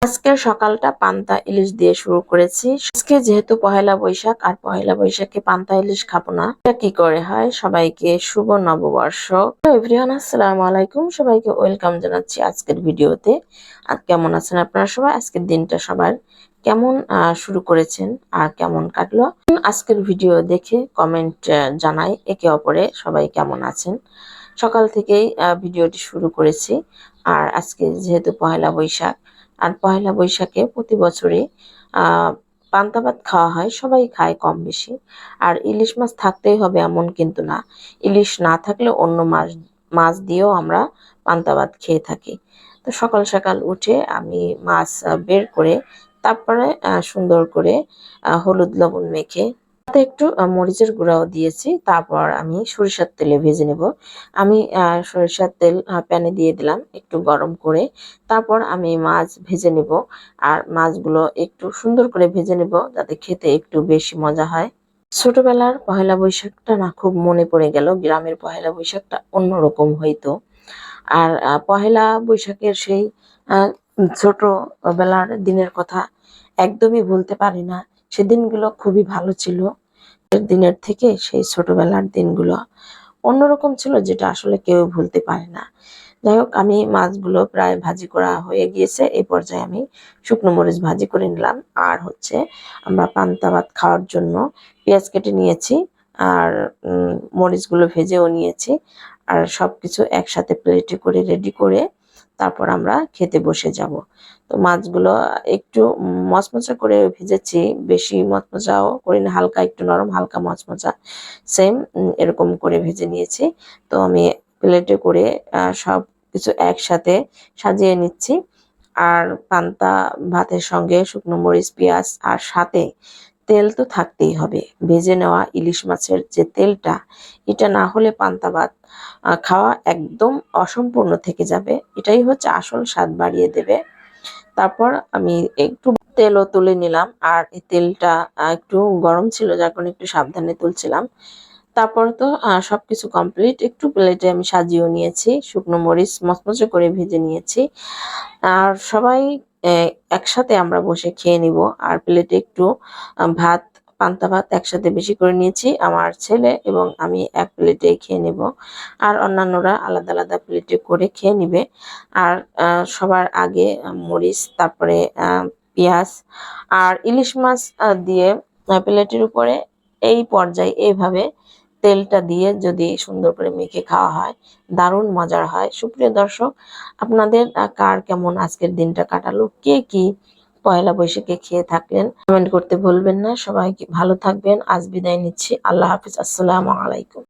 আজকের সকালটা পান্তা ইলিশ দিয়ে শুরু করেছি। আজকে যেহেতু পহেলা বৈশাখ, আর পহেলা বৈশাখে পান্তা ইলিশ খাবো না, এটা কি করে হয়। সবাইকে শুভ নববর্ষ। এভরিওয়ান, আসসালামু আলাইকুম। সবাইকে ওয়েলকাম জানাচ্ছি আজকের ভিডিওতে। আর কেমন আছেন আপনারা সবাই? আজকের দিনটা সবার কেমন শুরু করেছেন আর কেমন কাটলো? আজকের ভিডিও দেখে কমেন্ট জানাই একে অপরে সবাই কেমন আছেন। সকাল থেকেই ভিডিওটি শুরু করেছি। আর আজকে যেহেতু পহেলা বৈশাখ, আর পহেলা বৈশাখে প্রতি বছরই পান্তা ভাত খাওয়া হয়, সবাই খায় কম বেশি। আর ইলিশ মাছ থাকতেই হবে এমন কিন্তু না, ইলিশ না থাকলে অন্য মাছ মাছ দিয়েও আমরা পান্তা ভাত খেয়ে থাকি। তো সকাল সকাল উঠে আমি মাছ বের করে তারপরে সুন্দর করে হলুদ লবণ মেখে তাতে একটু মরিচের গুঁড়াও দিয়েছি। তারপর আমি সরিষার তেলে ভেজে নেব। আমি সরিষার তেল প্যানে দিয়ে দিলাম একটু গরম করে। তারপর আমি মাছ ভেজে নেব। আর মাছগুলো একটু সুন্দর করে ভেজে নেব যাতে খেতে একটু বেশি মজা হয়। ছোটবেলার পহেলা বৈশাখটা না খুব মনে পড়ে গেল। গ্রামের পহেলা বৈশাখটা অন্যরকম হইতো। আর পহেলা বৈশাখের সেই আহ, ছোটবেলার দিনের কথা একদমই ভুলতে পারি না। সেদিনগুলো খুবই ভালো ছিল। দিনের থেকে সেই ছোটবেলার দিনগুলো অন্যরকম ছিল, যেটা আসলে কেউ ভুলতে পারে না। যাই হোক, আমি মাছগুলো প্রায় ভাজি করা হয়ে গিয়েছে। এই পর্যায়ে আমি শুকনো মরিচ ভাজি করে নিলাম। আর হচ্ছে আমরা পান্তা ভাত খাওয়ার জন্য পেঁয়াজ কেটে নিয়েছি, আর মরিচগুলো ভেজেও নিয়েছি। আর সবকিছু একসাথে প্লেটে করে রেডি করে তারপর আমরা খেতে বসে যাব। তো মাছগুলো একটু মচমচা করে ভেজেছি, বেশি মচমচাও করি না, হালকা একটু নরম হালকা মচমচা সেম এরকম করে ভেজে নিয়েছি। তো আমি প্লেটে করে সব কিছু একসাথে সাজিয়ে নিচ্ছি। আর পান্তা ভাতের সঙ্গে শুকনো মরিচ পেঁয়াজ আর সাথে তেল তো থাকতেই হবে। ভেজে নেওয়া ইলিশ মাছের যে তেলটা, এটা না হলে পান্তা ভাত খাওয়া একদম অসম্পূর্ণ থেকে যাবে। এটাই হচ্ছে আসল স্বাদ বাড়িয়ে দেবে। তারপর আমি একটু তেলও তুলে নিলাম। আর এই তেলটা একটু গরম ছিল, যার কারণে একটু সাবধানে তুলছিলাম। তারপর তো সবকিছু কমপ্লিট। একটু প্লেটে আমি সাজিয়েও নিয়েছি, শুকনো মরিচ মচমচে করে ভেজে নিয়েছি। আর সবাই একসাথে আমরা বসে খেয়ে নিব। আর প্লেটে একটু ভাত, পান্তা ভাত একসাথে বেশি করে নিয়েছি। আমার ছেলে এবং আমি এক প্লেটে খেয়ে নেব। আর অন্যান্যরা আলাদা আলাদা প্লেটে করে খেয়ে নিবে। আর সবার আগে মরিচ, তারপরে পেঁয়াজ আর ইলিশ মাছ দিয়ে প্লেটের উপরে এই পর্যায়ে এইভাবে তেলটা দিয়ে যদি সুন্দর করে মেখে খাওয়া হয়, দারুণ মজার হয়। সুপ্রিয় দর্শক, আপনাদের কার কেমন আজকের দিনটা কাটালো, কে কি পয়লা বৈশাখে খেয়ে থাকলেন, কমেন্ট করতে ভুলবেন না। সবাই ভালো থাকবেন। আজ বিদায় নিচ্ছি। আল্লাহ হাফিজ। আসসালামু আলাইকুম।